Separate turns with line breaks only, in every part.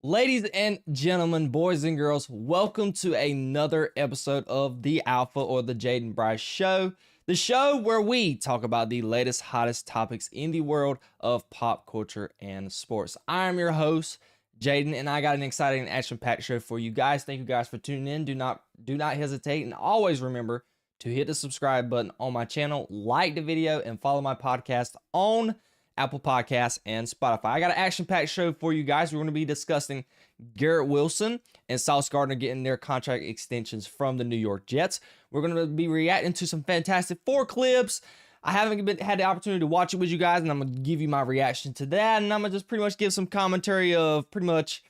Ladies and gentlemen, boys and girls, welcome to another episode of the Alpha or the Jayden Bryce Show, the show where we talk about the latest, hottest topics in the world of pop culture and sports. I am your host, Jayden, and I got an exciting and action-packed show for you guys. Thank you guys for tuning in. Do not hesitate, and always remember to hit the subscribe button on my channel, like the video, and follow my podcast on Apple Podcasts and Spotify. I got an action-packed show for you guys. We're going to be discussing Garrett Wilson and Sauce Gardner getting their contract extensions from the New York Jets. We're going to be reacting to some Fantastic Four clips. I haven't had the opportunity to watch it with you guys, and I'm going to give you my reaction to that, and I'm going to just pretty much give some commentary of pretty much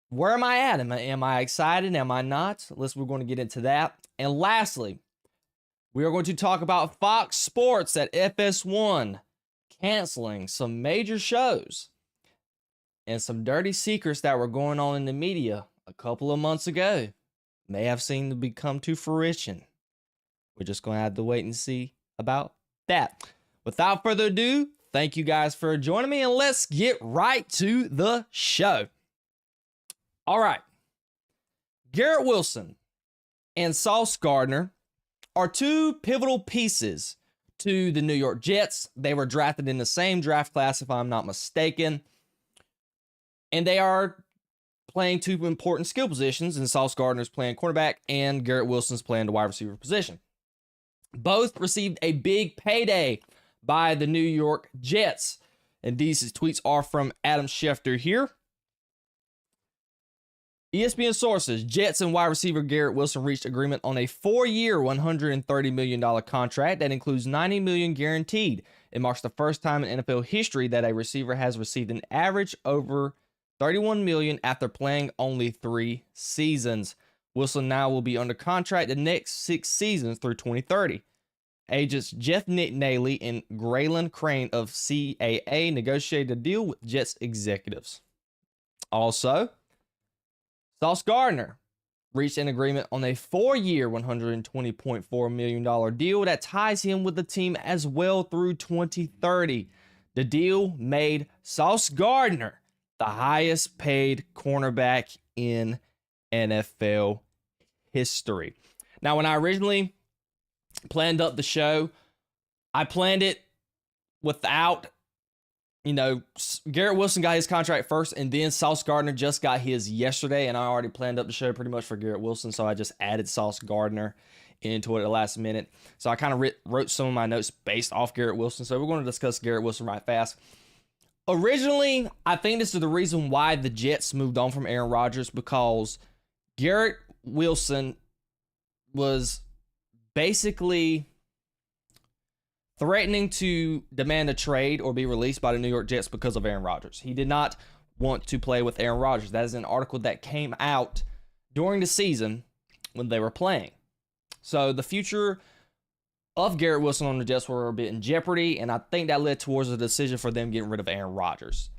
where am I at? Am I excited? Am I not? We're going to get into that. And lastly, we are going to talk about Fox Sports at FS1 canceling some major shows and some dirty secrets that were going on in the media a couple of months ago may have seemed to come to fruition. We're just going to have to wait and see about that. Without further ado, thank you guys for joining me, and let's get right to the show. All right. Garrett Wilson and Sauce Gardner are two pivotal pieces to the New York Jets. They were drafted in the same draft class, if I'm not mistaken. And they are playing two important skill positions, and Sauce Gardner's playing cornerback, and Garrett Wilson's playing the wide receiver position. Both received a big payday by the New York Jets. And these tweets are from Adam Schefter here. ESPN sources, Jets and wide receiver Garrett Wilson reached agreement on a 4-year, $130 million contract that includes $90 million guaranteed. It marks the first time in NFL history that a receiver has received an average over $31 million after playing only 3 seasons. Wilson now will be under contract the next 6 seasons through 2030. Agents Jeff Naley and Graylin Crane of CAA negotiated a deal with Jets executives. Also, Sauce Gardner reached an agreement on a 4-year, $120.4 million deal that ties him with the team as well through 2030. The deal made Sauce Gardner the highest paid cornerback in NFL history. Now, when I originally planned up the show, I planned it without, Garrett Wilson got his contract first, and then Sauce Gardner just got his yesterday, and I already planned up the show pretty much for Garrett Wilson, so I just added Sauce Gardner into it at the last minute. So I kind of wrote some of my notes based off Garrett Wilson, so we're going to discuss Garrett Wilson right fast. Originally, I think this is the reason why the Jets moved on from Aaron Rodgers, because Garrett Wilson was basically threatening to demand a trade or be released by the New York Jets because of Aaron Rodgers. He did not want to play with Aaron Rodgers. That is an article that came out during the season when they were playing. So the future of Garrett Wilson on the Jets were a bit in jeopardy, and I think that led towards a decision for them getting rid of Aaron Rodgers.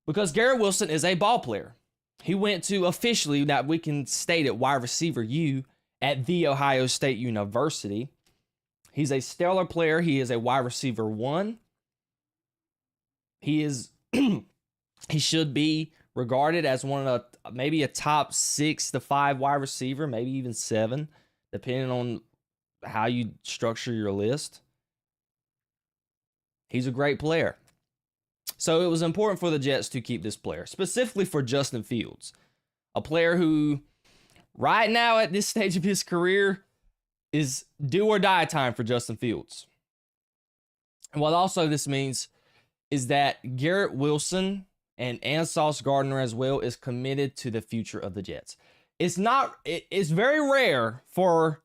Because Garrett Wilson is a ball player. He went to officially, that we can state it, wide receiver U at The Ohio State University. He's a stellar player. He is a wide receiver 1. He is he should be regarded as one of the, maybe a top 6 to 5 wide receiver, maybe even 7, depending on how you structure your list. He's a great player. So it was important for the Jets to keep this player, specifically for Justin Fields, a player who right now at this stage of his career is do or die time for Justin Fields. And what also this means is that Garrett Wilson and Sauce Gardner as well is committed to the future of the Jets. It's very rare for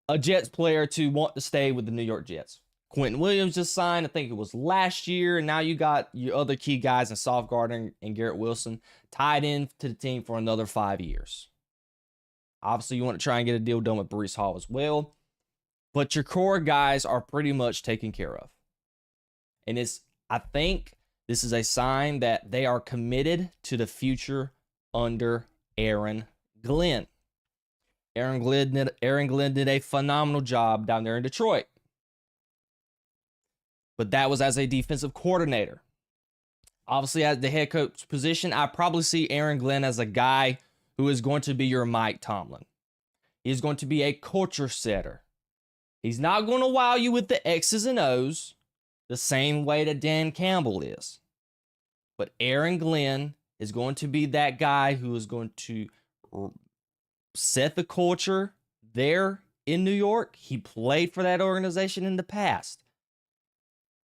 a Jets player to want to stay with the New York Jets. Quentin Williams just signed, I think it was last year, and now you got your other key guys in Sauce Gardner and Garrett Wilson tied in to the team for another 5 years. Obviously, you want to try and get a deal done with Breece Hall as well. But your core guys are pretty much taken care of. And I think this is a sign that they are committed to the future under Aaron Glenn. Aaron Glenn did a phenomenal job down there in Detroit. But that was as a defensive coordinator. Obviously, at the head coach position, I probably see Aaron Glenn as a guy who is going to be your Mike Tomlin. He's going to be a culture setter. He's not going to wow you with the X's and O's the same way that Dan Campbell is. But Aaron Glenn is going to be that guy who is going to set the culture there in New York. He played for that organization in the past.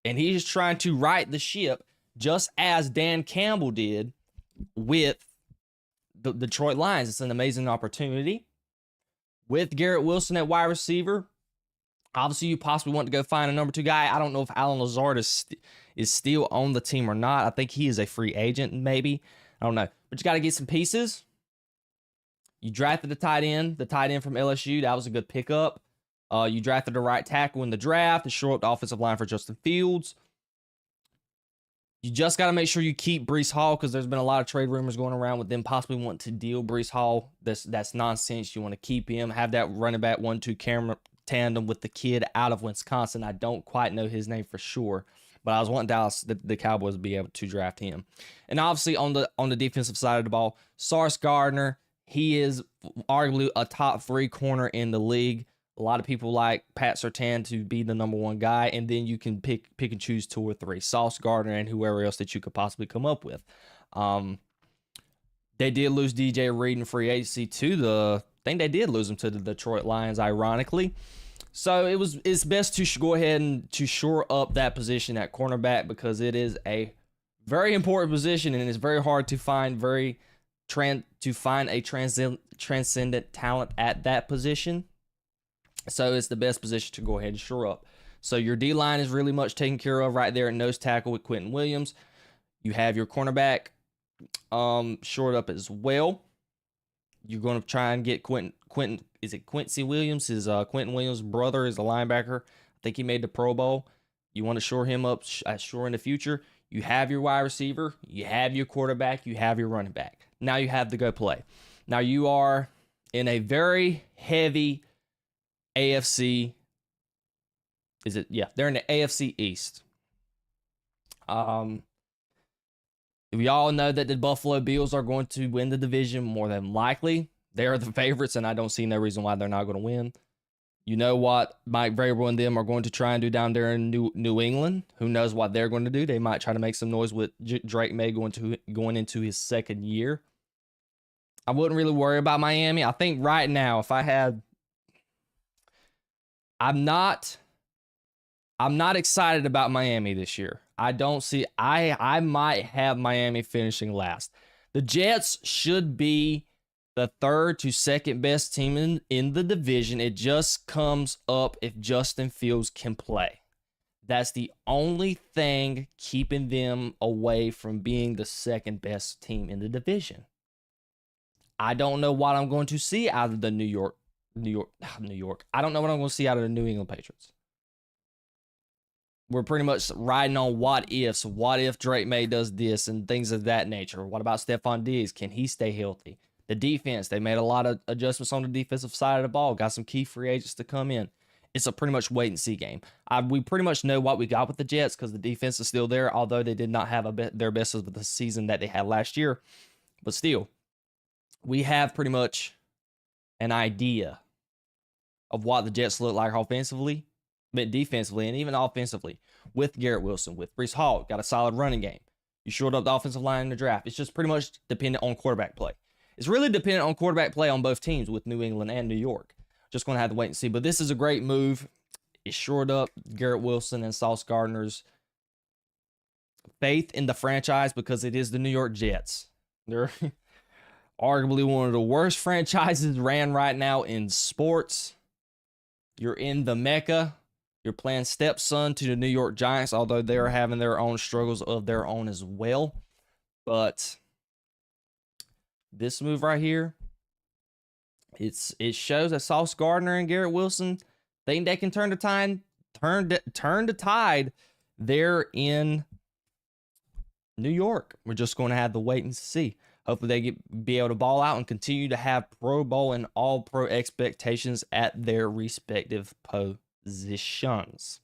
And he's trying to right the ship just as Dan Campbell did with the Detroit Lions. It's an amazing opportunity. With Garrett Wilson at wide receiver, obviously you possibly want to go find a number 2 guy. I don't know if Alan Lazard is still on the team or not. I think he is a free agent, maybe. I don't know. But you got to get some pieces. You drafted the tight end from LSU. That was a good pickup. You drafted the right tackle in the draft to shore up the offensive line for Justin Fields. You just got to make sure you keep Breece Hall because there's been a lot of trade rumors going around with them possibly wanting to deal Breece Hall. That's nonsense. You want to keep him, have that running back 1-2 camera tandem with the kid out of Wisconsin. I don't quite know his name for sure, but I was wanting Dallas, the Cowboys, to be able to draft him. And obviously on the defensive side of the ball, Sauce Gardner, he is arguably a top 3 corner in the league. A lot of people like Pat Surtain to be the number 1 guy, and then you can pick and choose 2 or 3. Sauce Gardner and whoever else that you could possibly come up with. They did lose DJ Reed in free agency I think they did lose him to the Detroit Lions, ironically. So it's best to go ahead and to shore up that position at cornerback because it is a very important position and it's very hard to find transcendent talent at that position. So it's the best position to go ahead and shore up. So your D-line is really much taken care of right there at nose tackle with Quentin Williams. You have your cornerback shored up as well. You're going to try and get Quincy Williams? Quentin Williams' brother is a linebacker. I think he made the Pro Bowl. You want to shore him up in the future. You have your wide receiver. You have your quarterback. You have your running back. Now you have to go play. Now you are in a very heavy AFC. They're in the AFC East. We all know that the Buffalo Bills are going to win the division more than likely. They are the favorites, and I don't see no reason why they're not going to win. You know what Mike Vrabel and them are going to try and do down there in New England. Who knows what they're going to do? They might try to make some noise with Drake May going into his 2nd year. I wouldn't really worry about Miami. I think right now, I'm not excited about Miami this year. I might have Miami finishing last. The Jets should be the 3rd to 2nd best team in the division. It just comes up if Justin Fields can play. That's the only thing keeping them away from being the 2nd best team in the division. I don't know what I'm going to see out of the New York. I don't know what I'm going to see out of the New England Patriots. We're pretty much riding on what ifs. What if Drake May does this and things of that nature? What about Stephon Diggs? Can he stay healthy? The defense, they made a lot of adjustments on the defensive side of the ball. Got some key free agents to come in. It's a pretty much wait and see game. We pretty much know what we got with the Jets because the defense is still there, although they did not have their best of the season that they had last year. But still, we have pretty much an idea of what the Jets look like offensively, but defensively, and even offensively with Garrett Wilson, with Breece Hall. Got a solid running game. You shored up the offensive line in the draft. It's just pretty much dependent on quarterback play. It's really dependent on quarterback play on both teams with New England and New York. Just going to have to wait and see. But this is a great move. It shored up Garrett Wilson and Sauce Gardner's faith in the franchise because it is the New York Jets. They're arguably one of the worst franchises ran right now in sports. You're in the Mecca. You're playing stepson to the New York Giants, although they're having their own struggles of their own as well. But this move right here, it shows that Sauce Gardner and Garrett Wilson think they can turn the tide there in New York. We're just going to have to wait and see. Hopefully they be able to ball out and continue to have Pro Bowl and All-Pro expectations at their respective positions.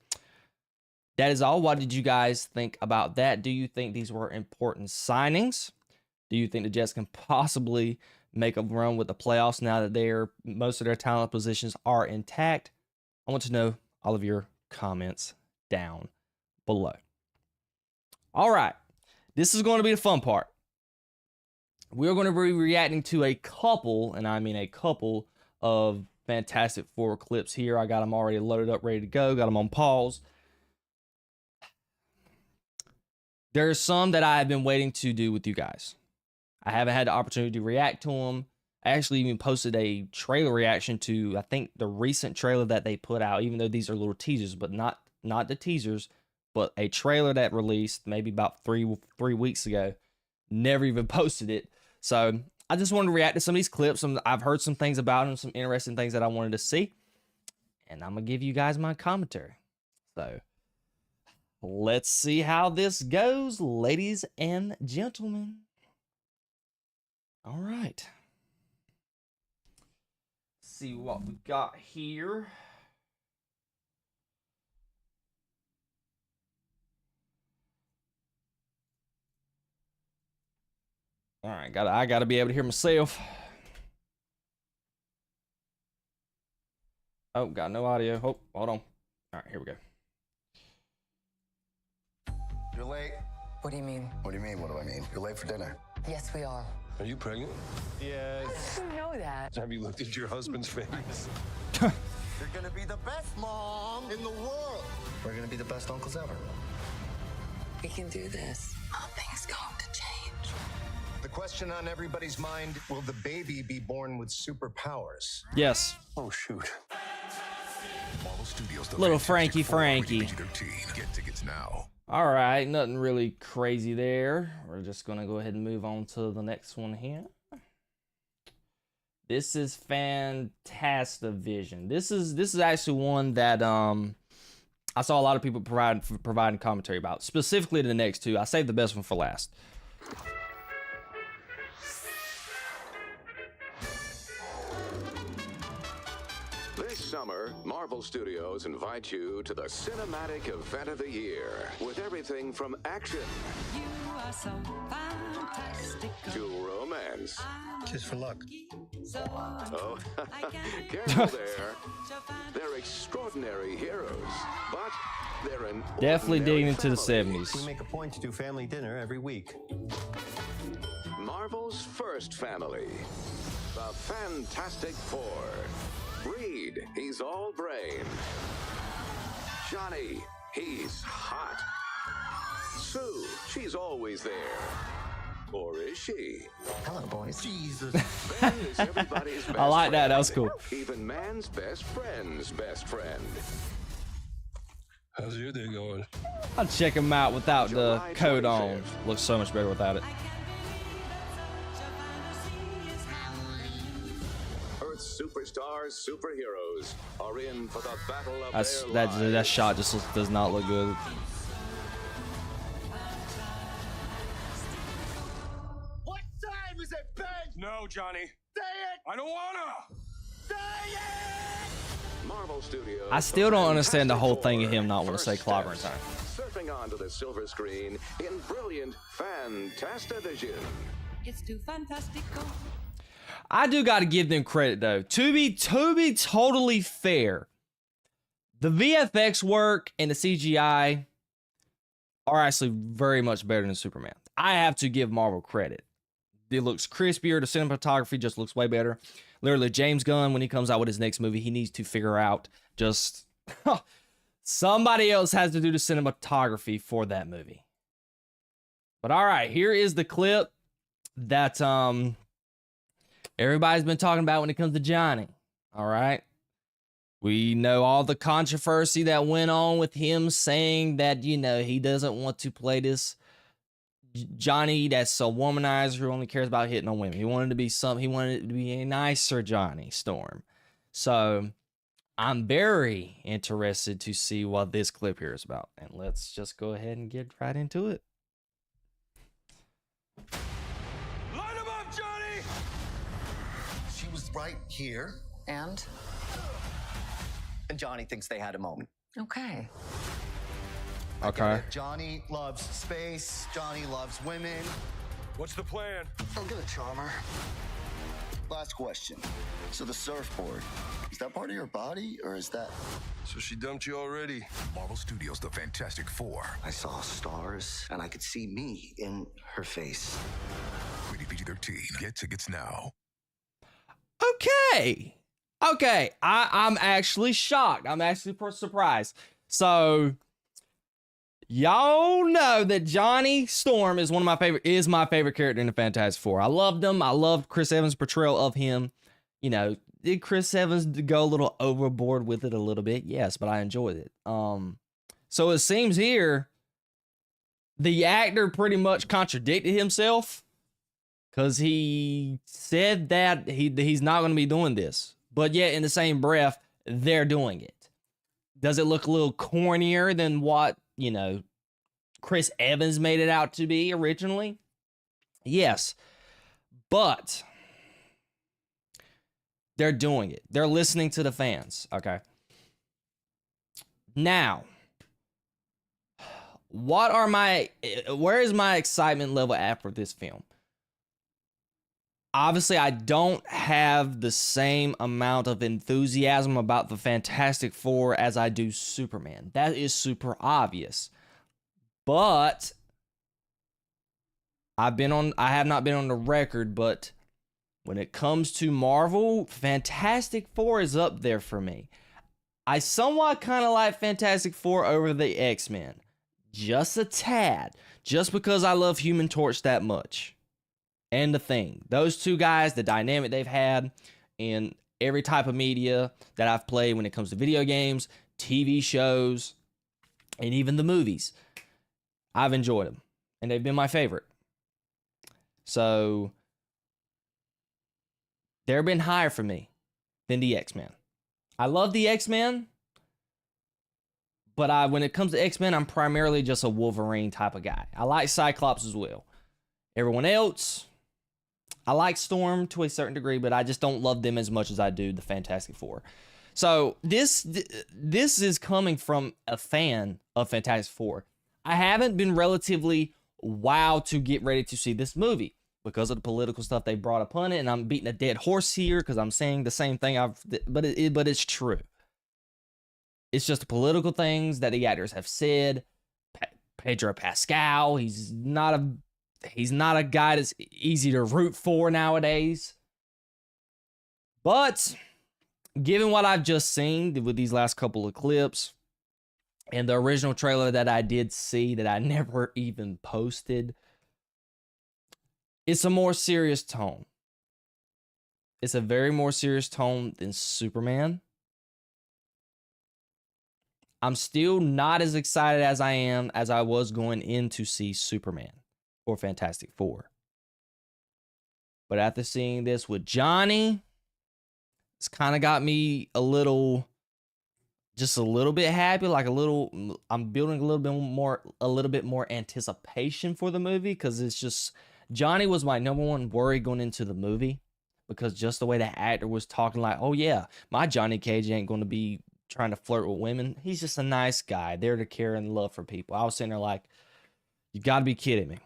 That is all. What did you guys think about that? Do you think these were important signings? Do you think the Jets can possibly make a run with the playoffs now that most of their talent positions are intact? I want to know all of your comments down below. All right, this is going to be the fun part. We're going to be reacting to a couple, and I mean a couple, of Fantastic Four clips here. I got them already loaded up, ready to go. Got them on pause. There's some that I have been waiting to do with you guys. I haven't had the opportunity to react to them. I actually even posted a trailer reaction to, I think, the recent trailer that they put out, even though these are little teasers, but not the teasers, but a trailer that released maybe about three weeks ago. Never even posted it. So I just wanted to react to some of these clips. I've heard some things about them, some interesting things that I wanted to see. And I'm going to give you guys my commentary. So let's see how this goes, ladies and gentlemen. All right. See what we got here. All right, I gotta be able to hear myself. Oh, got no audio. Oh, hold on. All right, here we go.
You're late.
What do you mean?
What do you mean? What do I mean? You're late for dinner.
Yes, we are.
Are you pregnant?
Yes.
I didn't know that.
Have you looked at your husband's face?
You're gonna be the best mom in the world. We're gonna be the best uncles ever.
We can do this. Nothing's going to change.
The question on everybody's mind, will the baby be born with superpowers?
Yes.
Oh, shoot.
Marvel Studios,
Little Frankie.
Get tickets now.
All right, nothing really crazy there. We're just gonna go ahead and move on to the next one here. This is Fantastivision. This is actually one that I saw a lot of people providing commentary about. Specifically the next two. I saved the best one for last.
This summer, Marvel Studios invite you to the cinematic event of the year with everything from action
You are so fantastic.
to romance.
Just for luck.
So
Oh, careful there. They're extraordinary heroes, but they're an
Definitely
ordinary
digging into the
family.
70s.
We make a point to do family dinner every week.
Marvel's first family, the Fantastic Four. Reed, he's all brain. Johnny, he's hot. Sue, she's always there. Or is she?
Hello, boys.
Jesus.
Ben is everybody's best
I like that.
friend.
That was cool.
Even man's best friend's best friend.
How's your day going?
I'll check them out without the
July
code
25th.
on. Looks so much better without it.
I can't believe that such a fantasy is happening.
Earth's superstars, superheroes are in for the battle of
That
their lives.
shot just does not look good.
What time is it, Ben?
No, Johnny.
Say it!
I don't wanna.
Say it!
Marvel Studios.
I still don't understand the whole thing of
Fantastic
him not
Four,
want to say
first
clobbering
steps,
time.
Surfing onto the silver screen in brilliant Fantastivision.
It's too fantastical.
I do got to give them credit though. To be totally fair, the VFX work and the CGI are actually very much better than Superman. I have to give Marvel credit. It looks crispier. The cinematography just looks way better. Literally, James Gunn, when he comes out with his next movie, he needs to figure out just somebody else has to do the cinematography for that movie. But all right, here is the clip that everybody's been talking about when it comes to Johnny. All right. We know all the controversy that went on with him saying that, you know, he doesn't want to play this Johnny that's a womanizer who only cares about hitting on women. He wanted it to be a nicer Johnny Storm. So I'm very interested to see what this clip here is about. And let's just go ahead and get right into it.
Light him up, Johnny!
She was right here,
And?
and Johnny thinks they had a moment.
Okay.
I get
Okay.
it. Johnny loves space. Johnny loves women.
What's the plan?
I'll get a charmer. Last question. So the surfboard, is that part of your body or is that...
So she dumped you already?
Marvel Studios' The Fantastic Four.
I saw stars and I could see me in her face.
Rated PG-13. Get tickets now.
Okay. I'm actually shocked. I'm actually surprised. So, y'all know that Johnny Storm is my favorite character in the Fantastic Four. I loved him. I loved Chris Evans' portrayal of him. You know, did Chris Evans go a little overboard with it a little bit? Yes, but I enjoyed it. So it seems here the actor pretty much contradicted himself because he said that he's not going to be doing this. But yet, in the same breath, they're doing it. Does it look a little cornier than what, you know, Chris Evans made it out to be originally? Yes. But they're doing it. They're listening to the fans, okay? Now, where is my excitement level at for this film? Obviously, I don't have the same amount of enthusiasm about the Fantastic Four as I do Superman. That is super obvious. But I have not been on the record, but when it comes to Marvel, Fantastic Four is up there for me. I somewhat kind of like Fantastic Four over the X-Men. Just a tad. Just because I love Human Torch that much. And The Thing. Those two guys, the dynamic they've had in every type of media that I've played when it comes to video games, TV shows, and even the movies. I've enjoyed them. And they've been my favorite. So they've been higher for me than the X-Men. I love the X-Men, but when it comes to X-Men, I'm primarily just a Wolverine type of guy. I like Cyclops as well. Everyone else, I like Storm to a certain degree, but I just don't love them as much as I do the Fantastic Four. So this is coming from a fan of Fantastic Four. I haven't been relatively wowed to get ready to see this movie because of the political stuff they brought upon it, and I'm beating a dead horse here because I'm saying the same thing. But it's true. It's just the political things that the actors have said. Pedro Pascal, he's not a guy that's easy to root for nowadays. But given what I've just seen with these last couple of clips and the original trailer that I did see that I never even posted, it's a more serious tone. It's a very more serious tone than Superman. I'm still not as excited as I was going in to see Superman or Fantastic Four. But after seeing this with Johnny, it's kind of got me a little bit happy, I'm building a little bit more anticipation for the movie, because it's just, Johnny was my number one worry going into the movie, because just the way the actor was talking, like, oh yeah, my Johnny Cage ain't going to be trying to flirt with women. He's just a nice guy, there to care and love for people. I was sitting there like, you gotta be kidding me.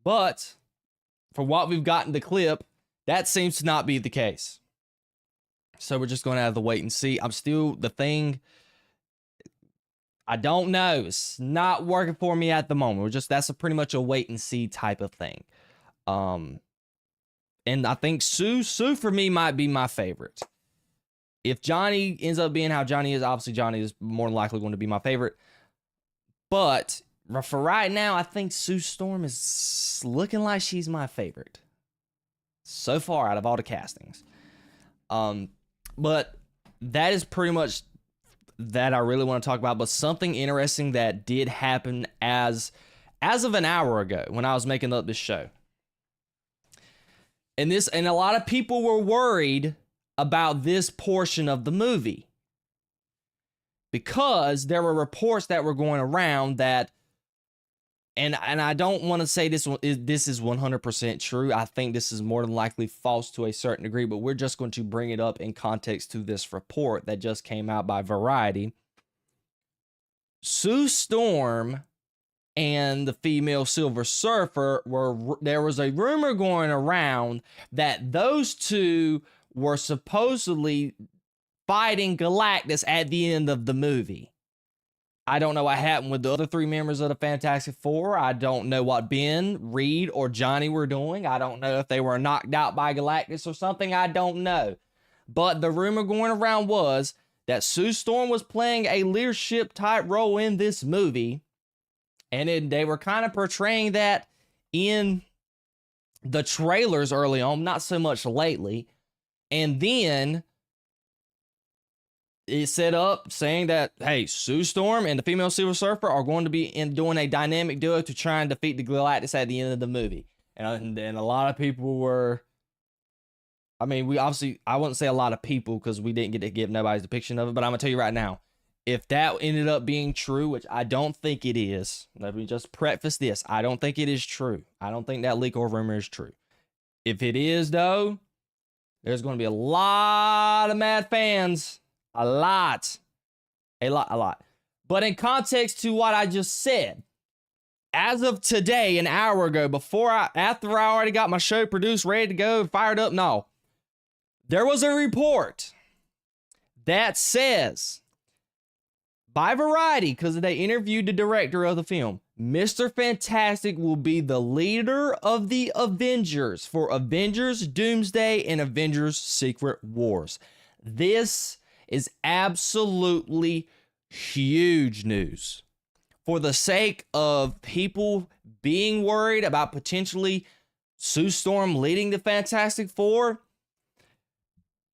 But for what we've got in the clip, that seems to not be the case. So we're just going to have to wait and see. The Thing, I don't know. It's not working for me at the moment. That's pretty much a wait and see type of thing. And I think Sue for me might be my favorite. If Johnny ends up being how Johnny is, obviously Johnny is more than likely going to be my favorite. But for right now, I think Sue Storm is looking like she's my favorite so far out of all the castings. But that is pretty much that I really want to talk about. But something interesting that did happen as of an hour ago when I was making up this show. And a lot of people were worried about this portion of the movie, because there were reports that were going around that, and I don't want to say this is 100% true. I think this is more than likely false to a certain degree, but we're just going to bring it up in context to this report that just came out by Variety. Sue Storm and the female Silver Surfer there was a rumor going around that those two were supposedly fighting Galactus at the end of the movie. I don't know what happened with the other three members of the Fantastic Four. I don't know what Ben, Reed, or Johnny were doing. I don't know if they were knocked out by Galactus or something. I don't know. But the rumor going around was that Sue Storm was playing a leadership type role in this movie. And they were kind of portraying that in the trailers early on, not so much lately. And then it set up saying that, hey, Sue Storm and the female Silver Surfer are going to be doing a dynamic duo to try and defeat the Galactus at the end of the movie. And a lot of people were, I mean, I wouldn't say a lot of people because we didn't get to give nobody's depiction of it, but I'm going to tell you right now, if that ended up being true, which I don't think it is, let me just preface this. I don't think it is true. I don't think that leak or rumor is true. If it is, though, there's going to be a lot of mad fans. A lot. But in context to what I just said, as of today, an hour ago, after I already got my show produced, ready to go, fired up, no. There was a report that says, by Variety, because they interviewed the director of the film, Mr. Fantastic will be the leader of the Avengers for Avengers Doomsday and Avengers Secret Wars. This is absolutely huge news. For the sake of people being worried about potentially Sue Storm leading the Fantastic Four,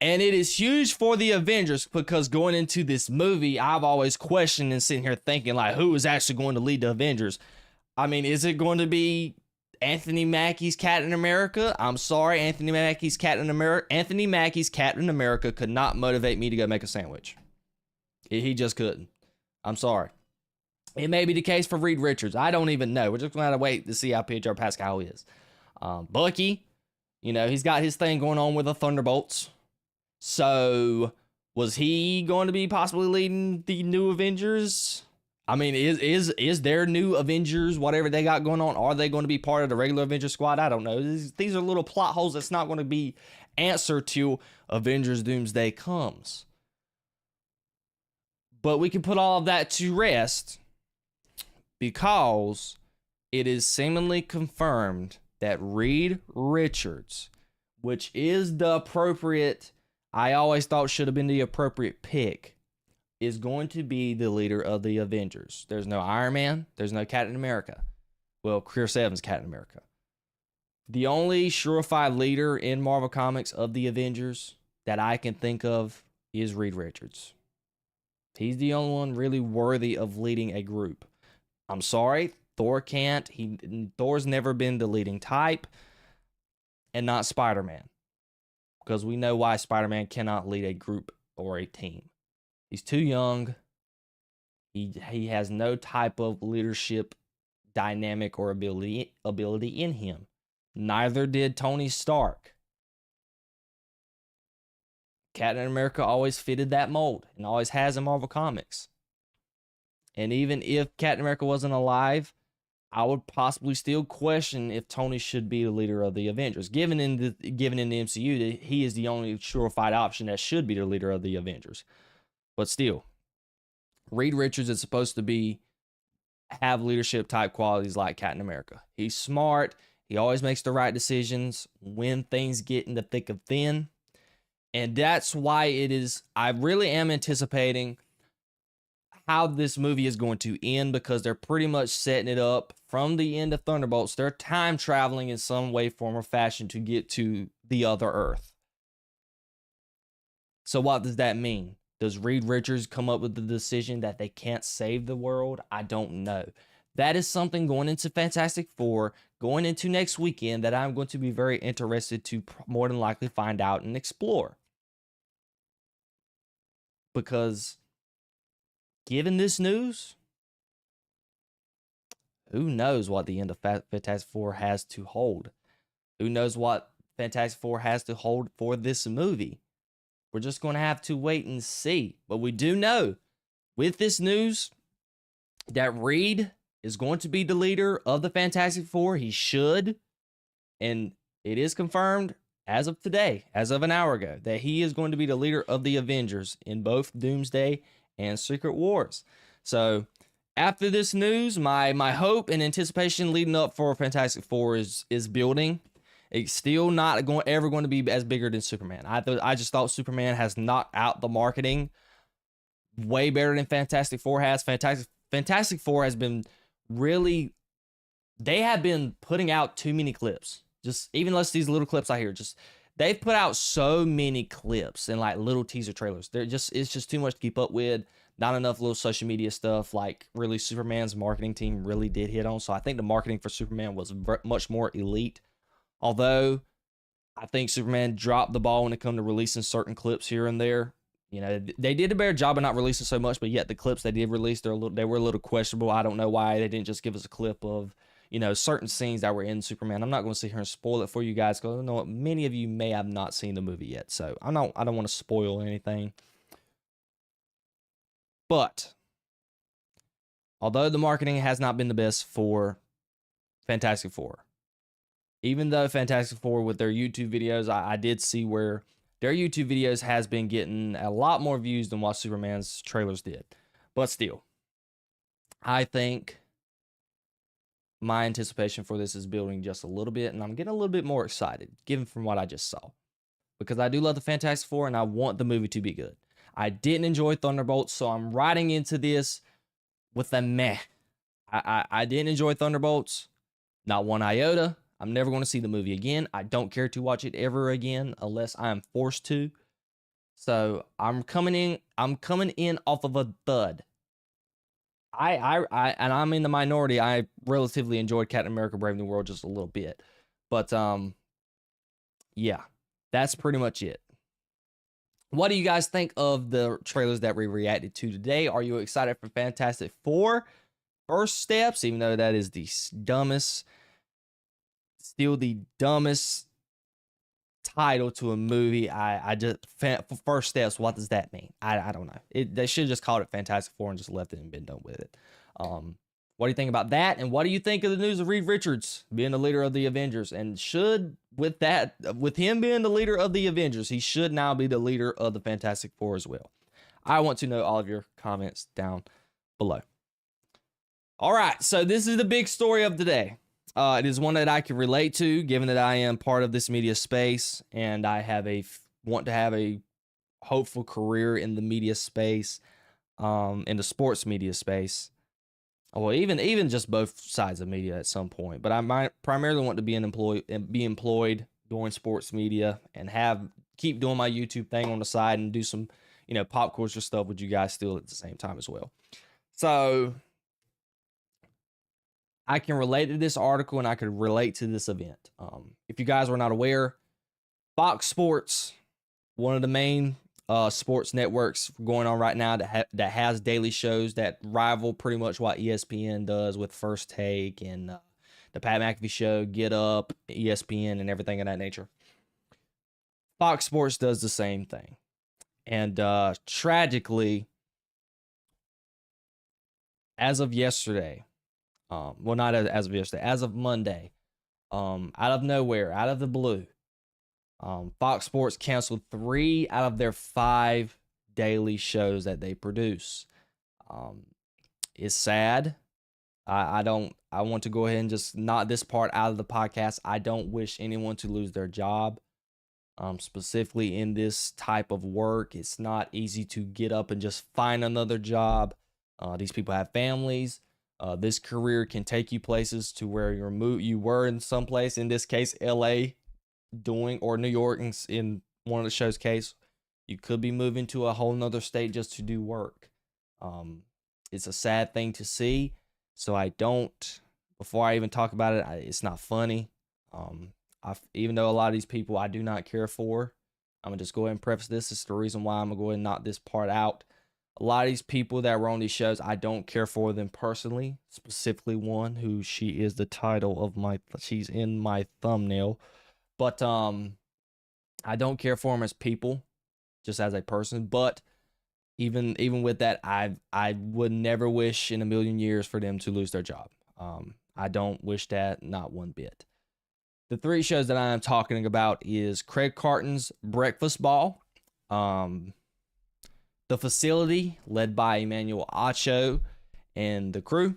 and it is huge for the Avengers because going into this movie, I've always questioned and sitting here thinking, like, who is actually going to lead the Avengers? I mean, is it going to be Anthony Mackie's Captain America? I'm sorry, Anthony Mackie's Captain America could not motivate me to go make a sandwich. He just couldn't. I'm sorry. It may be the case for Reed Richards. I don't even know. We're just going to have to wait to see how Pedro Pascal is. Bucky, he's got his thing going on with the Thunderbolts. So, was he going to be possibly leading the new Avengers? I mean, is their new Avengers, whatever they got going on, are they going to be part of the regular Avengers squad? I don't know. These are little plot holes that's not going to be answered till Avengers Doomsday comes. But we can put all of that to rest because it is seemingly confirmed that Reed Richards, which is the appropriate, I always thought should have been the appropriate pick, is going to be the leader of the Avengers. There's no Iron Man. There's no Captain America. Well, Chris Evans, Captain America. The only surefire leader in Marvel Comics of the Avengers that I can think of is Reed Richards. He's the only one really worthy of leading a group. I'm sorry, Thor can't. Thor's never been the leading type, and not Spider-Man. Because we know why Spider-Man cannot lead a group or a team. He's too young. He has no type of leadership dynamic or ability in him. Neither did Tony Stark. Captain America always fitted that mold and always has in Marvel Comics. And even if Captain America wasn't alive, I would possibly still question if Tony should be the leader of the Avengers. Given in the MCU, that he is the only surefire option that should be the leader of the Avengers. But still, Reed Richards is supposed to have leadership type qualities like Captain America. He's smart. He always makes the right decisions when things get in the thick of thin. And that's why I really am anticipating how this movie is going to end, because they're pretty much setting it up from the end of Thunderbolts. They're time traveling in some way, form, or fashion to get to the other Earth. So what does that mean? Does Reed Richards come up with the decision that they can't save the world? I don't know. That is something going into Fantastic Four, going into next weekend, that I'm going to be very interested to more than likely find out and explore. Because given this news, who knows what the end of Fantastic Four has to hold? Who knows what Fantastic Four has to hold for this movie? We're just going to have to wait and see. But we do know, with this news, that Reed is going to be the leader of the Fantastic Four. He should. And it is confirmed as of today, as of an hour ago, that he is going to be the leader of the Avengers in both Doomsday and Secret Wars. So after this news, my hope and anticipation leading up for Fantastic Four is building. It's still not ever going to be as bigger than Superman. I just thought Superman has knocked out the marketing way better than Fantastic Four has. Fantastic Four has been really, they have been putting out too many clips. Just even less these little clips I hear. Just they've put out so many clips and like little teaser trailers. It's just too much to keep up with. Not enough little social media stuff like really Superman's marketing team really did hit on. So I think the marketing for Superman was much more elite. Although I think Superman dropped the ball when it come to releasing certain clips here and there. You know, they did a better job of not releasing so much, but yet the clips they did release, they were a little questionable. I don't know why they didn't just give us a clip of, you know, certain scenes that were in Superman. I'm not going to sit here and spoil it for you guys because I know many of you may have not seen the movie yet. So I don't want to spoil anything. But although the marketing has not been the best for Fantastic Four, even though Fantastic Four with their YouTube videos, I did see where their YouTube videos has been getting a lot more views than what Superman's trailers did. But still, I think my anticipation for this is building just a little bit, and I'm getting a little bit more excited, given from what I just saw. Because I do love the Fantastic Four, and I want the movie to be good. I didn't enjoy Thunderbolts, so I'm riding into this with a meh. I didn't enjoy Thunderbolts, not one iota. I'm never going to see the movie again. I don't care to watch it ever again unless I am forced to. So I'm coming in off of a thud. And I'm in the minority. I relatively enjoyed Captain America: Brave New World just a little bit. But yeah, that's pretty much it. What do you guys think of the trailers that we reacted to today? Are you excited for Fantastic Four First Steps, even though that is the dumbest, still the dumbest title to a movie? I just, First Steps, what does that mean? I don't know. They should have just called it Fantastic Four and just left it and been done with it. What do you think about that? And what do you think of the news of Reed Richards being the leader of the Avengers? And with him being the leader of the Avengers, he should now be the leader of the Fantastic Four as well. I want to know all of your comments down below. All right, so this is the big story of the day. It is one that I can relate to, given that I am part of this media space and I want to have a hopeful career in the media space, in the sports media space. Well, even just both sides of media at some point. But I might primarily want to be employed doing sports media and keep doing my YouTube thing on the side and do some, pop culture stuff with you guys still at the same time as well. So I can relate to this article and I could relate to this event. If you guys were not aware, Fox Sports, one of the main sports networks going on right now that has daily shows that rival pretty much what ESPN does with First Take and the Pat McAfee Show, Get Up, ESPN, and everything of that nature. Fox Sports does the same thing. And tragically, as of yesterday, well, not as of yesterday, as of Monday, out of nowhere, out of the blue, Fox Sports canceled 3 out of their 5 daily shows that they produce. It's sad. I want to go ahead and just knock this part out of the podcast. I don't wish anyone to lose their job. Specifically in this type of work, it's not easy to get up and just find another job. These people have families. This career can take you places to where you were in some place, in this case, LA, or New York in one of the show's case. You could be moving to a whole nother state just to do work. It's a sad thing to see. So before I even talk about it, it's not funny. Even though a lot of these people I do not care for, I'm going to just go ahead and preface this. This is the reason why I'm going to go ahead and knock this part out. A lot of these people that were on these shows, I don't care for them personally. Specifically one who she is the title of she's in my thumbnail. But I don't care for them as people, just as a person. But even with that, I would never wish in a million years for them to lose their job. I don't wish that, not one bit. The 3 shows that I am talking about is Craig Carton's Breakfast Ball, The Facility, led by Emmanuel Acho and the crew,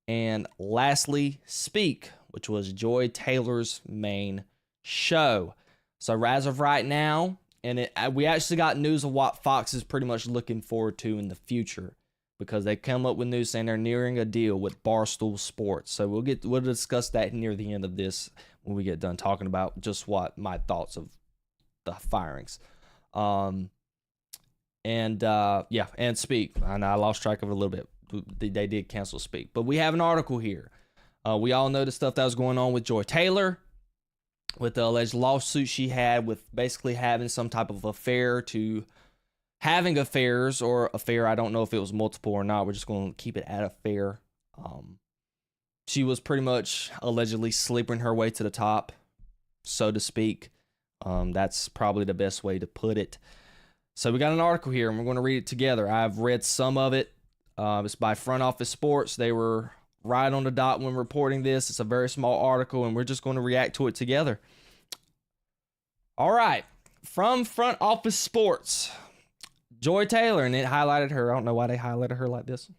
and lastly, Speak, which was Joy Taylor's main show. So as of right now, and we actually got news of what Fox is pretty much looking forward to in the future, because they come up with news saying they're nearing a deal with Barstool Sports. So we'll discuss that near the end of this when we get done talking about just what my thoughts of the firings. And Speak. And I lost track of it a little bit. They did cancel Speak. But we have an article here. We all know the stuff that was going on with Joy Taylor, with the alleged lawsuit she had with basically having some type of affair to having affairs, or affair. I don't know if it was multiple or not. We're just going to keep it at affair. She was pretty much allegedly sleeping her way to the top, so to speak. That's probably the best way to put it. So we got an article here, and we're going to read it together. I've read some of it. It's by Front Office Sports. They were right on the dot when reporting this. It's a very small article, and we're just going to react to it together. All right. From Front Office Sports, Joy Taylor, and it highlighted her. I don't know why they highlighted her like this.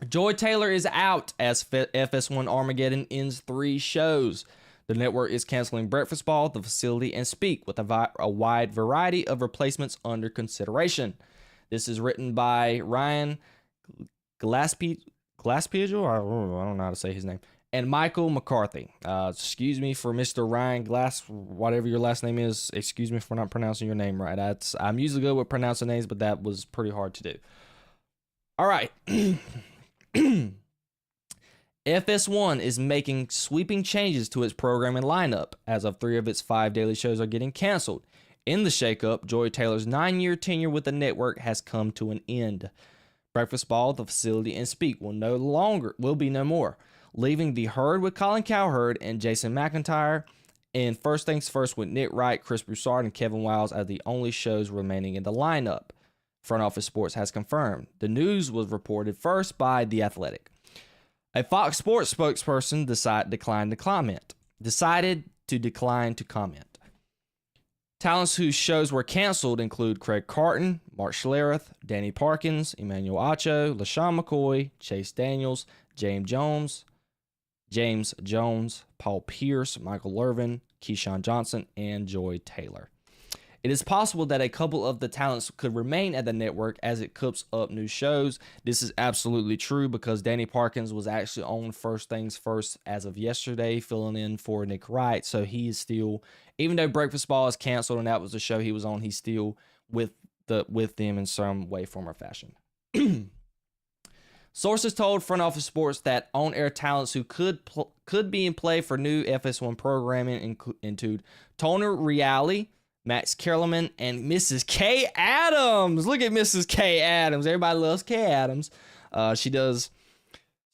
Joy Taylor is out as FS1 Armageddon ends 3 shows. The network is canceling Breakfast Ball, The Facility, and Speak, with a wide variety of replacements under consideration. This is written by Ryan Glaspagel, I don't know how to say his name, and Michael McCarthy. Excuse me for Mr. Ryan Glass, whatever your last name is. Excuse me for not pronouncing your name right. I'm usually good with pronouncing names, but that was pretty hard to do. All right. FS1 is making sweeping changes to its programming lineup, as of 3 of its 5 daily shows are getting canceled. In the shakeup, Joy Taylor's 9-year tenure with the network has come to an end. Breakfast Ball, The Facility, and Speak will be no more, leaving The Herd with Colin Cowherd and Jason McIntyre, and First Things First with Nick Wright, Chris Broussard, and Kevin Wiles as the only shows remaining in the lineup. Front Office Sports has confirmed. The news was reported first by The Athletic. A Fox Sports spokesperson decided to decline to comment. Talents whose shows were canceled include Craig Carton, Mark Schlereth, Danny Parkins, Emmanuel Acho, LaShawn McCoy, Chase Daniels, James Jones, Paul Pierce, Michael Lervin, Keyshawn Johnson, and Joy Taylor. It is possible that a couple of the talents could remain at the network as it cooks up new shows. This is absolutely true, because Danny Parkins was actually on First Things First as of yesterday, filling in for Nick Wright. So he is still, even though Breakfast Ball is canceled and that was the show he was on, he's still with them in some way, form, or fashion. Sources told Front Office Sports that on-air talents who could be in play for new FS1 programming include Tony Reale, Max Kellerman, and Mrs. K. Adams. Look at Mrs. K. Adams. Everybody loves K. Adams. She does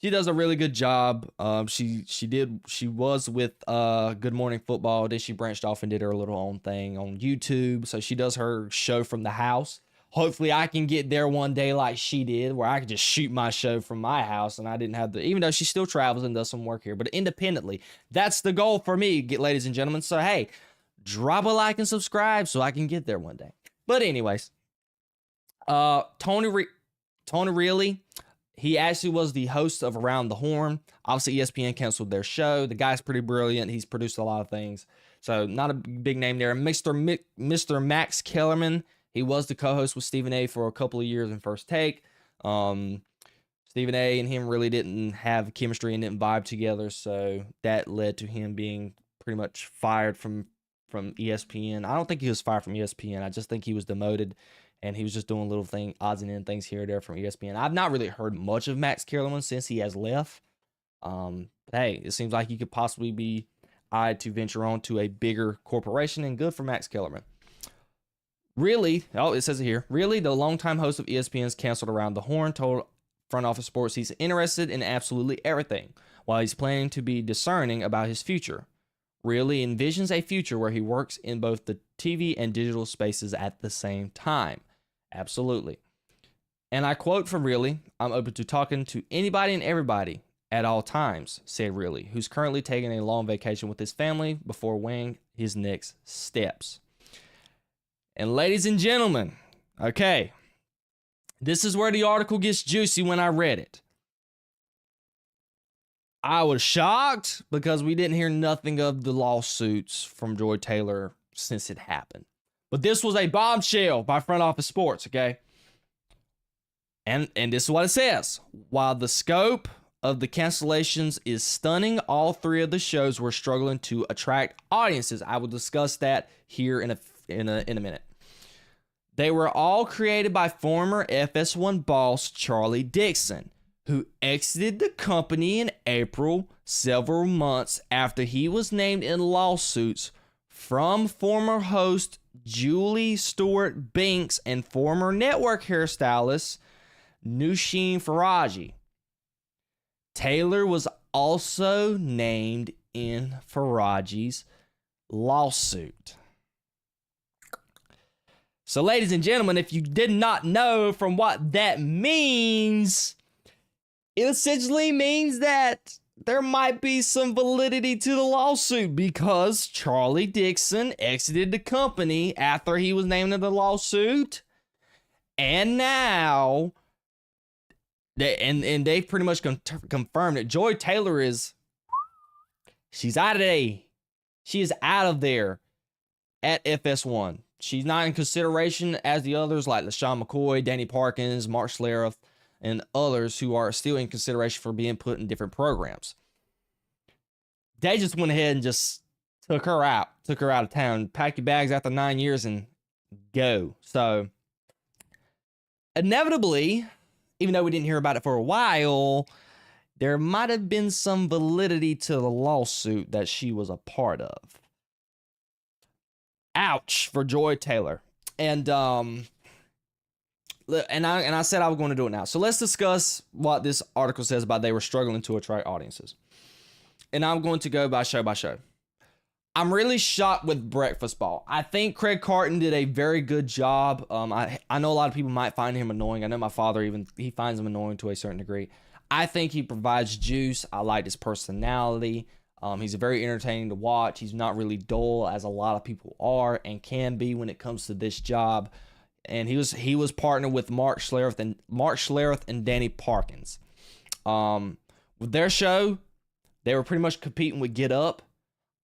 a really good job. She was with Good Morning Football. Then she branched off and did her little own thing on YouTube. So she does her show from the house. Hopefully I can get there one day like she did, where I could just shoot my show from my house and I didn't have even though she still travels and does some work here, but independently. That's the goal for me, ladies and gentlemen. So hey, drop a like and subscribe so I can get there one day. But anyways, Tony Reale, he actually was the host of Around the Horn. Obviously, ESPN canceled their show. The guy's pretty brilliant. He's produced a lot of things. So not a big name there. Mr. Max Kellerman, he was the co-host with Stephen A. for a couple of years in First Take. Stephen A. and him really didn't have chemistry and didn't vibe together. So that led to him being pretty much fired from ESPN. I don't think he was fired from ESPN. I just think he was demoted, and he was just doing little odds and ends things here and there from ESPN. I've not really heard much of Max Kellerman since he has left. Hey, it seems like he could possibly be eyed to venture on to a bigger corporation, and good for Max Kellerman. Really, it says it here. Really, the longtime host of ESPN's Canceled Around the Horn told Front Office Sports he's interested in absolutely everything, while he's planning to be discerning about his future. Really envisions a future where he works in both the TV and digital spaces at the same time. Absolutely. And I quote from Really, "I'm open to talking to anybody and everybody at all times," said Really, who's currently taking a long vacation with his family before weighing his next steps. And ladies and gentlemen, okay, this is where the article gets juicy when I read it. I was shocked because we didn't hear nothing of the lawsuits from Joy Taylor since it happened. But this was a bombshell by Front Office Sports, okay? And this is what it says. While the scope of the cancellations is stunning, all three of the shows were struggling to attract audiences. I will discuss that here in a minute. They were all created by former FS1 boss Charlie Dixon, who exited the company in April, several months after he was named in lawsuits from former host Julie Stewart Binks and former network hairstylist Nushin Faraji. Taylor was also named in Faraji's lawsuit. So, ladies and gentlemen, if you did not know from what that means, it essentially means that there might be some validity to the lawsuit because Charlie Dixon exited the company after he was named in the lawsuit. And now, they pretty much confirmed that Joy Taylor she's out of there. She is out of there at FS1. She's not in consideration as the others like LaShawn McCoy, Danny Parkins, Mark Schlereth, and others who are still in consideration for being put in different programs. They just went ahead and just took her out of town, pack your bags after 9 years and go. So inevitably, even though we didn't hear about it for a while, there might have been some validity to the lawsuit that she was a part of. Ouch for Joy Taylor. And I said I was going to do it now. So let's discuss what this article says about they were struggling to attract audiences. And I'm going to go by show by show. I'm really shocked with Breakfast Ball. I think Craig Carton did a very good job. I know a lot of people might find him annoying. I know my father he finds him annoying to a certain degree. I think he provides juice. I like his personality. He's very entertaining to watch. He's not really dull, as a lot of people are and can be when it comes to this job. And he was partnered with Mark Schlereth and Danny Parkins. With their show, they were pretty much competing with Get Up.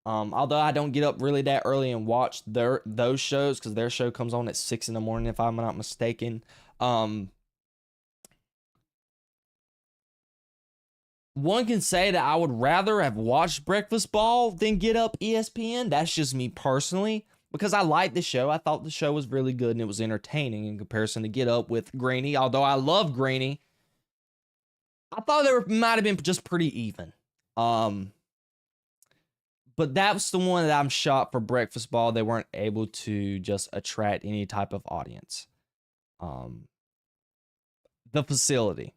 Although I don't get up really that early and watch those shows because their show comes on at 6 in the morning, if I'm not mistaken. One can say that I would rather have watched Breakfast Ball than Get Up ESPN. That's just me personally, because I liked the show. I thought the show was really good and it was entertaining in comparison to Get Up with Greeny. Although I love Greeny, I thought they might have been just pretty even. But that's the one that I'm shocked for Breakfast Ball. They weren't able to just attract any type of audience. The facility.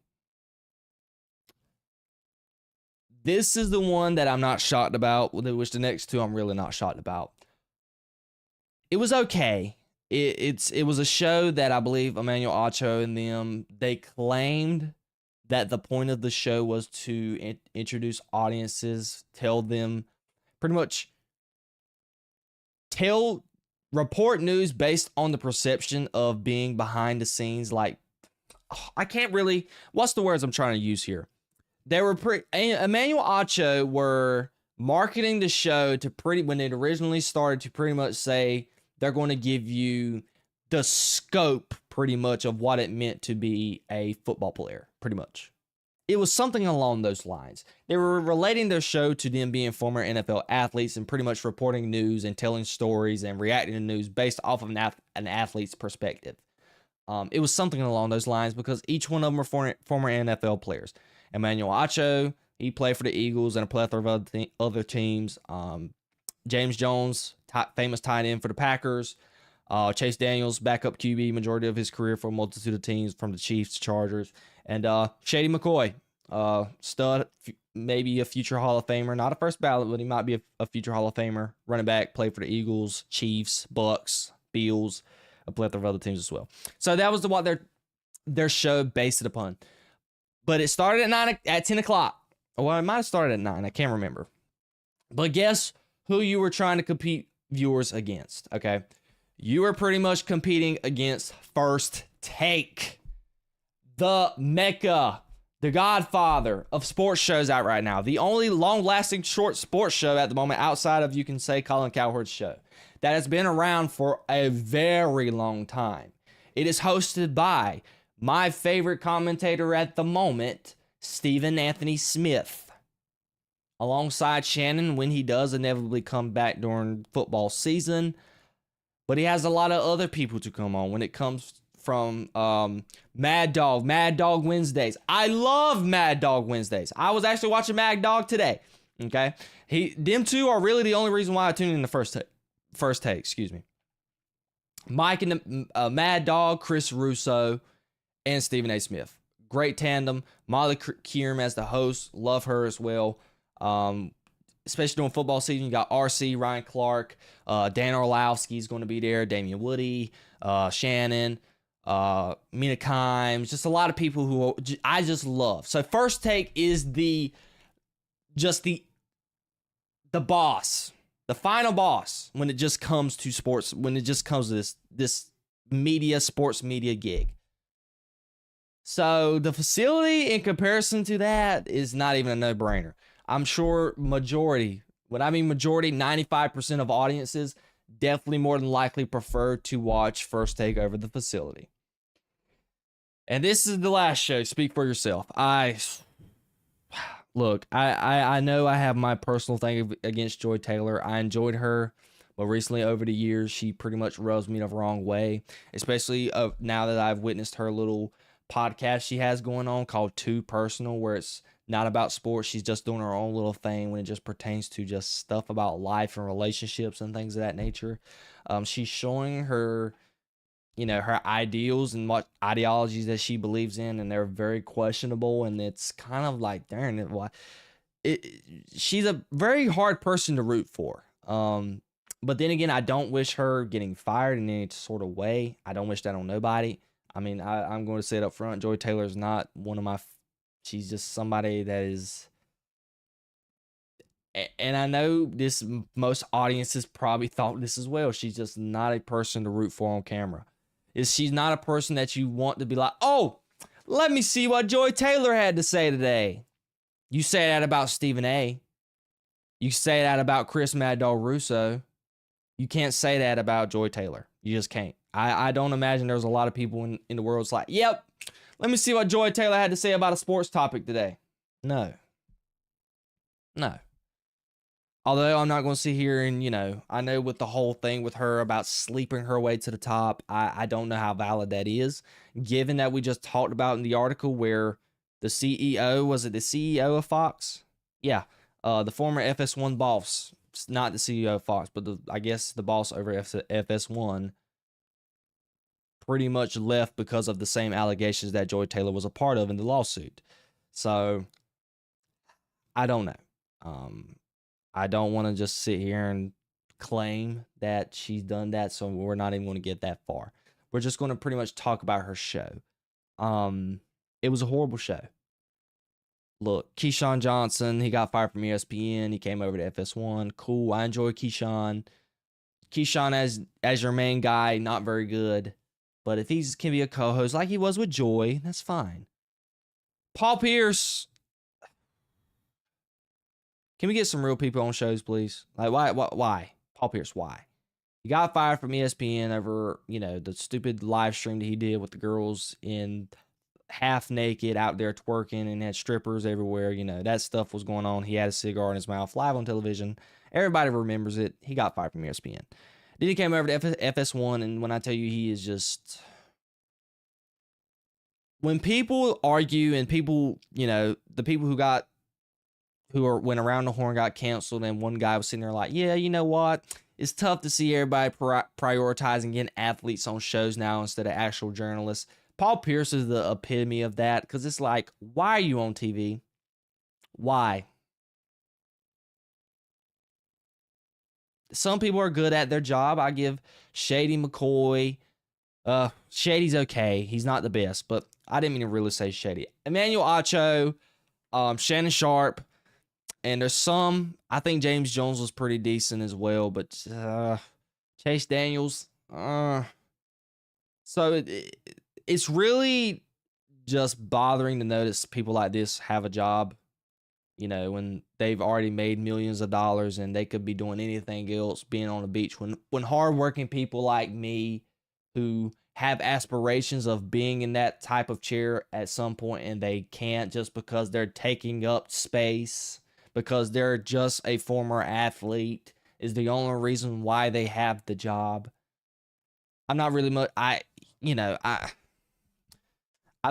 This is the one that I'm not shocked about, which the next two I'm really not shocked about. It was okay. It was a show that I believe Emmanuel Acho and them, they claimed that the point of the show was to introduce audiences, tell them, pretty much report news based on the perception of being behind the scenes. Like, I can't really, what's the words I'm trying to use here? They were Emmanuel Acho were marketing the show to when it originally started to pretty much say they're going to give you the scope pretty much of what it meant to be a football player, pretty much. It was something along those lines. They were relating their show to them being former NFL athletes and pretty much reporting news and telling stories and reacting to news based off of an athlete's perspective. It was something along those lines because each one of them were former NFL players. Emmanuel Acho, he played for the Eagles and a plethora of other teams. James Jones, famous tight end for the Packers. Chase Daniels, backup QB, majority of his career for a multitude of teams from the Chiefs, Chargers. And Shady McCoy, stud, maybe a future Hall of Famer. Not a first ballot, but he might be a future Hall of Famer. Running back, played for the Eagles, Chiefs, Bucks, Bills, a plethora of other teams as well. So that was what their show based it upon. But it started at 10 o'clock. Well, it might have started at 9. I can't remember. But guess who you were trying to compete viewers against, okay? You were pretty much competing against First Take, the mecca, the godfather of sports shows out right now. The only long-lasting short sports show at the moment outside of, you can say, Colin Cowherd's show, that has been around for a very long time. It is hosted by my favorite commentator at the moment, Stephen Anthony Smith, alongside Shannon when he does inevitably come back during football season. But he has a lot of other people to come on when it comes from Mad Dog Wednesdays. I love Mad Dog Wednesdays. I was actually watching Mad Dog today. Okay, them two are really the only reason why I tuned in the first take. Excuse me. Mike and the Mad Dog, Chris Russo, and Stephen A. Smith. Great tandem. Molly Kieran as the host. Love her as well. Especially during football season, you got RC, Ryan Clark, Dan Orlowski's going to be there, Damian Woody, Shannon, Mina Kimes, just a lot of people who I just love. So First Take is the boss, the final boss when it just comes to sports, when it just comes to this sports media gig. So the facility in comparison to that is not even a no-brainer. I'm sure majority, 95% of audiences definitely more than likely prefer to watch First Take over the facility. And this is the last show. Speak for yourself. I know I have my personal thing against Joy Taylor. I enjoyed her, but recently over the years, she pretty much rubs me the wrong way, especially now that I've witnessed her little podcast she has going on called Too Personal, where it's not about sports. She's just doing her own little thing when it just pertains to just stuff about life and relationships and things of that nature. She's showing her, her ideals and what ideologies that she believes in, and they're very questionable. And it's kind of like, darn it, she's a very hard person to root for. But then again, I don't wish her getting fired in any sort of way. I don't wish that on nobody. I mean, I'm going to say it up front. Joy Taylor's not one of my. She's just somebody that is, and I know this, most audiences probably thought this as well. She's just not a person to root for on camera. She's not a person that you want to be like, oh, let me see what Joy Taylor had to say today. You say that about Stephen A. You say that about Chris Mad Dog Russo. You can't say that about Joy Taylor. You just can't. I don't imagine there's a lot of people in the world that's like, yep, let me see what Joy Taylor had to say about a sports topic today. No. Although I'm not going to sit here and, I know with the whole thing with her about sleeping her way to the top, I don't know how valid that is, given that we just talked about in the article where the CEO, was it the CEO of Fox? Yeah, the former FS1 boss, not the CEO of Fox, but I guess the boss over FS1, pretty much left because of the same allegations that Joy Taylor was a part of in the lawsuit. So, I don't know. I don't want to just sit here and claim that she's done that, so we're not even going to get that far. We're just going to pretty much talk about her show. It was a horrible show. Look, Keyshawn Johnson, he got fired from ESPN. He came over to FS1. Cool, I enjoy Keyshawn. Keyshawn as your main guy, not very good. But if he can be a co-host like he was with Joy, that's fine. Paul Pierce. Can we get some real people on shows, please? Like, why? Paul Pierce, why? He got fired from ESPN over, the stupid live stream that he did with the girls in half naked out there twerking and had strippers everywhere. That stuff was going on. He had a cigar in his mouth live on television. Everybody remembers it. He got fired from ESPN. Then he came over to FS1, and when I tell you, he is just... When people argue and people, the people who went around the horn got canceled, and one guy was sitting there like, yeah, you know what? It's tough to see everybody prioritizing getting athletes on shows now instead of actual journalists. Paul Pierce is the epitome of that, because it's like, why are you on TV? Why? Some people are good at their job. I give Shady McCoy, Shady's okay. He's not the best, but I didn't mean to really say shady. Emmanuel Acho, Shannon Sharp, and there's some. I think James Jones was pretty decent as well, but Chase Daniels. So it's really just bothering to notice people like this have a job, you know, when they've already made millions of dollars and they could be doing anything else, being on the beach. When hardworking people like me who have aspirations of being in that type of chair at some point and they can't just because they're taking up space, because they're just a former athlete, is the only reason why they have the job. I'm not really much. I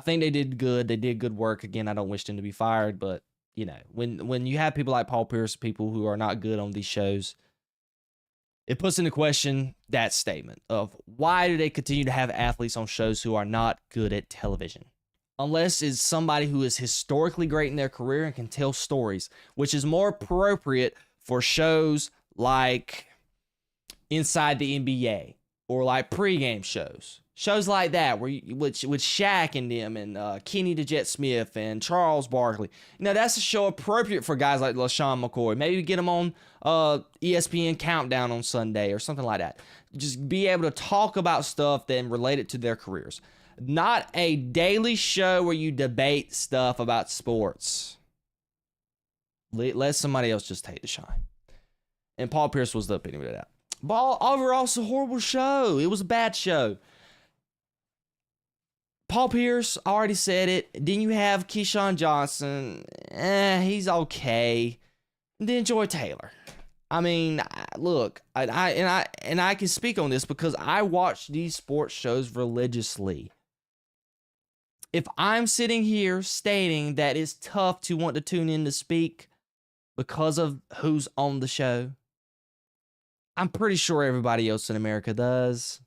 think they did good. They did good work. Again, I don't wish them to be fired, but you know, when you have people like Paul Pierce, people who are not good on these shows, it puts into question that statement of why do they continue to have athletes on shows who are not good at television? Unless it's somebody who is historically great in their career and can tell stories, which is more appropriate for shows like Inside the NBA or like pregame shows. Shows like that, with Shaq and them, and Kenny the Jet Smith and Charles Barkley. You know, that's a show appropriate for guys like LaShawn McCoy. Maybe get them on ESPN Countdown on Sunday or something like that. Just be able to talk about stuff that relate it to their careers. Not a daily show where you debate stuff about sports. Let somebody else just take the shine. And Paul Pierce was the epitome of that. But overall, it's a horrible show. It was a bad show. Paul Pierce, I already said it. Then you have Keyshawn Johnson. He's okay. And then Joy Taylor. I mean, look, I can speak on this because I watch these sports shows religiously. If I'm sitting here stating that it's tough to want to tune in to speak because of who's on the show, I'm pretty sure everybody else in America does.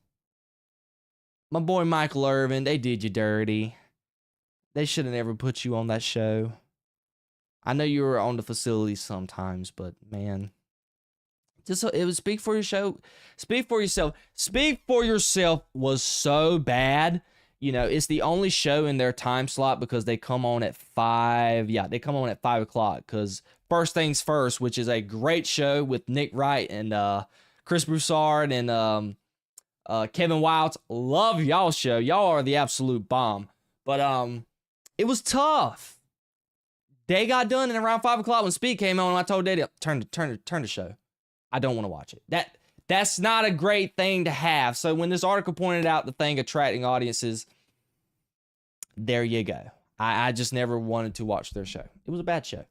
My boy Michael Irvin, they did you dirty. They should have never put you on that show. I know you were on the facility sometimes, but man, it was Speak for Your Show. Speak for Yourself. Speak for Yourself was so bad. You know, it's the only show in their time slot because they come on at 5. Yeah, they come on at 5 o'clock because First Things First, which is a great show with Nick Wright and Chris Broussard and Kevin Wilds. Love y'all's show. Y'all are the absolute bomb. But it was tough. They got done and around 5 o'clock when Speed came on. I told Daddy, turn the show. I don't want to watch it. That's not a great thing to have. So when this article pointed out the thing attracting audiences, there you go. I just never wanted to watch their show. It was a bad show.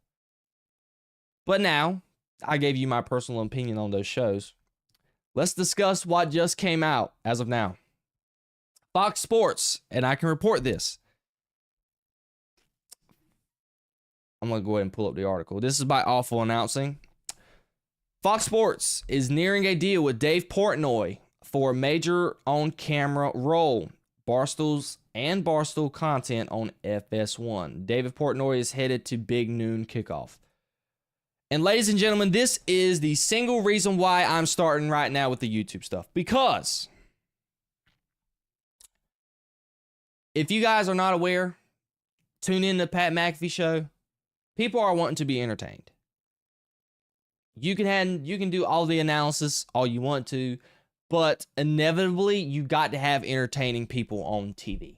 But now, I gave you my personal opinion on those shows. Let's discuss what just came out as of now. Fox Sports, and I can report this. I'm going to go ahead and pull up the article. This is by Awful Announcing. Fox Sports is nearing a deal with Dave Portnoy for a major on-camera role. Barstool content on FS1. David Portnoy is headed to Big Noon Kickoff. And ladies and gentlemen, this is the single reason why I'm starting right now with the YouTube stuff. Because if you guys are not aware, tune in to Pat McAfee show. People are wanting to be entertained. You can do all the analysis all you want to, but inevitably you got to have entertaining people on TV.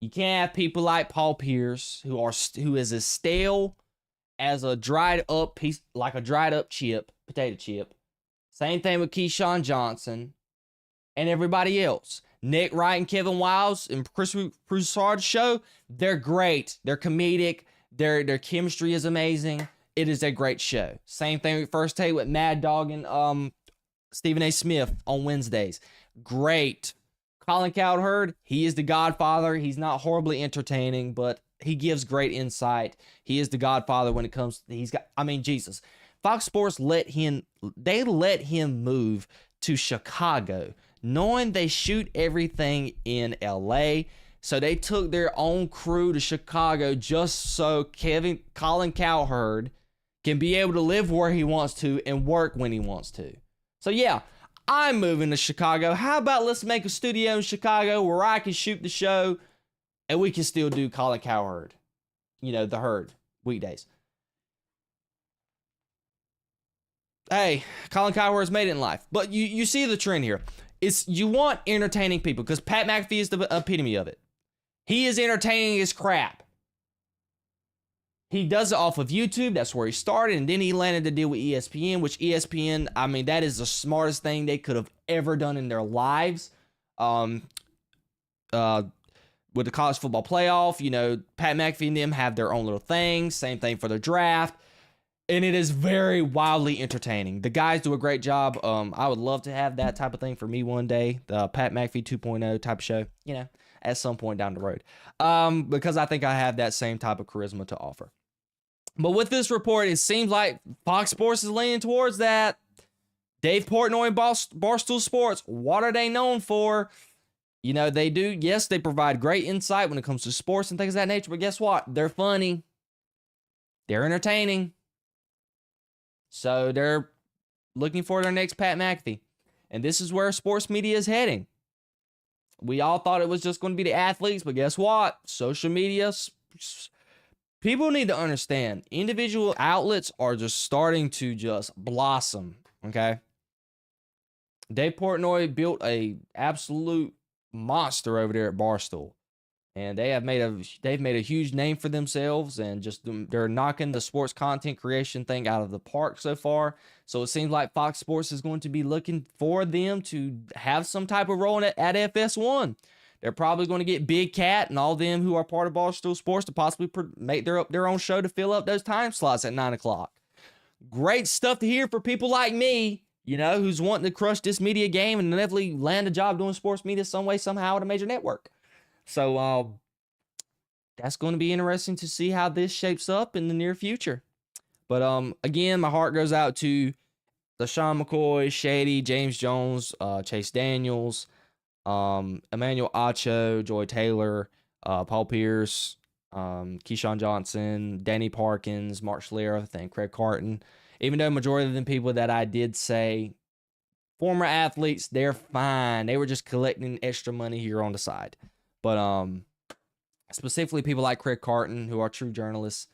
You can't have people like Paul Pierce who is as stale as a dried up piece, like a dried up potato chip. Same thing with Keyshawn Johnson and everybody else. Nick Wright and Kevin Wilds and Chris Broussard's show, they're great. They're comedic. Their chemistry is amazing. It is a great show. Same thing with First Take with Mad Dog and Stephen A. Smith on Wednesdays. Great. Colin Cowherd, he is the Godfather. He's not horribly entertaining, but he gives great insight. He is the Godfather when it comes to, Jesus. Fox Sports let him move to Chicago, knowing they shoot everything in LA. So they took their own crew to Chicago just so Colin Cowherd can be able to live where he wants to and work when he wants to. So yeah, I'm moving to Chicago. How about let's make a studio in Chicago where I can shoot the show and we can still do Colin Cowherd, the herd weekdays. Hey, Colin Cowherd's made it in life, but you see the trend here. It's you want entertaining people because Pat McAfee is the epitome of it. He is entertaining as crap. He does it off of YouTube. That's where he started. And then he landed the deal with ESPN, which ESPN, I mean, that is the smartest thing they could have ever done in their lives. With the college football playoff, Pat McAfee and them have their own little thing. Same thing for the draft. And it is very wildly entertaining. The guys do a great job. I would love to have that type of thing for me one day. The Pat McAfee 2.0 type of show, at some point down the road. Because I think I have that same type of charisma to offer. But with this report, it seems like Fox Sports is leaning towards that. Dave Portnoy and Barstool Sports, what are they known for? They do, yes, they provide great insight when it comes to sports and things of that nature, but guess what? They're funny. They're entertaining. So they're looking for their next Pat McAfee. And this is where sports media is heading. We all thought it was just going to be the athletes, but guess what? Social media, people need to understand, individual outlets are just starting to just blossom, okay? Dave Portnoy built a absolute monster over there at Barstool. And they've made a huge name for themselves, and just they're knocking the sports content creation thing out of the park so far. So it seems like Fox Sports is going to be looking for them to have some type of role at FS1. They're probably going to get Big Cat and all them who are part of Barstool Sports to possibly make their own show to fill up those time slots at 9 o'clock. Great stuff to hear for people like me, who's wanting to crush this media game and inevitably land a job doing sports media some way, somehow at a major network. So that's going to be interesting to see how this shapes up in the near future. But again, my heart goes out to LaShawn McCoy, Shady, James Jones, Chase Daniels, Emmanuel Acho, Joy Taylor, Paul Pierce, Keyshawn Johnson, Danny Parkins, Mark Schlereth, and Craig Carton. Even though majority of them people that I did say former athletes, they're fine. They were just collecting extra money here on the side. But specifically people like Craig Carton, who are true journalists,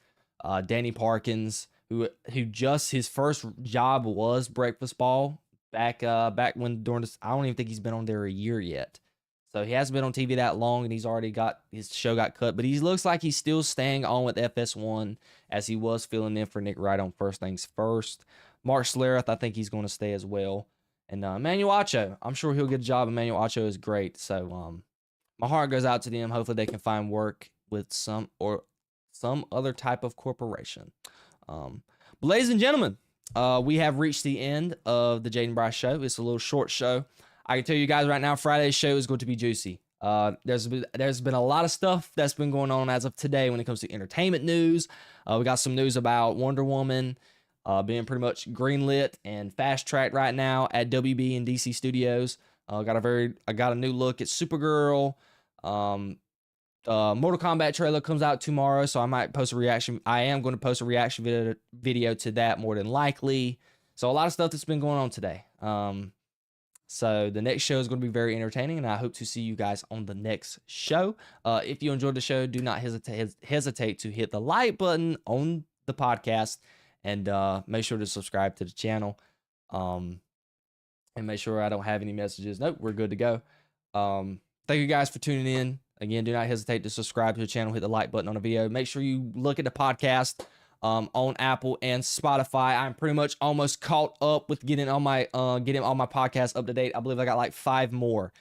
Danny Parkins, who just his first job was Breakfast Ball back when during this, I don't even think he's been on there a year yet. So he hasn't been on TV that long, and he's already got his show got cut. But he looks like he's still staying on with FS1 as he was filling in for Nick Wright on First Things First. Mark Schlereth, I think he's going to stay as well. And Emmanuel Acho, I'm sure he'll get a job. Emmanuel Acho is great. So my heart goes out to them. Hopefully they can find work with some other type of corporation. But ladies and gentlemen, we have reached the end of the Jayden Bryce Show. It's a little short show. I can tell you guys right now, Friday's show is going to be juicy. There's been a lot of stuff that's been going on as of today when it comes to entertainment news. We got some news about Wonder Woman being pretty much greenlit and fast-tracked right now at WB and DC Studios. I got a new look at Supergirl. Mortal Kombat trailer comes out tomorrow, so I might post a reaction. I am going to post a reaction video to that more than likely. So a lot of stuff that's been going on today. So the next show is going to be very entertaining, and I hope to see you guys on the next show. If you enjoyed the show, do not hesitate to hit the like button on the podcast, and make sure to subscribe to the channel. And make sure I don't have any messages. Nope, we're good to go. Thank you guys for tuning in. Again, do not hesitate to subscribe to the channel, hit the like button on the video. Make sure you look at the podcast on Apple and Spotify. I'm pretty much almost caught up with getting all my podcasts up to date. I believe I got like 5 more.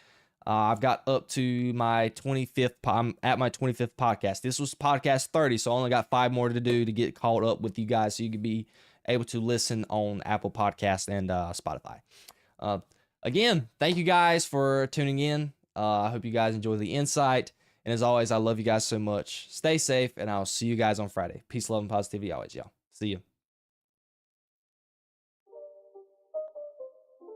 I've got up to my 25th. I'm at my 25th podcast. This was podcast 30, so I only got 5 more to do to get caught up with you guys, so you can be able to listen on Apple Podcasts and Spotify. Again, thank you guys for tuning in. I hope you guys enjoy the insight. And as always, I love you guys so much. Stay safe, and I'll see you guys on Friday. Peace, love, and positivity always, y'all. See you.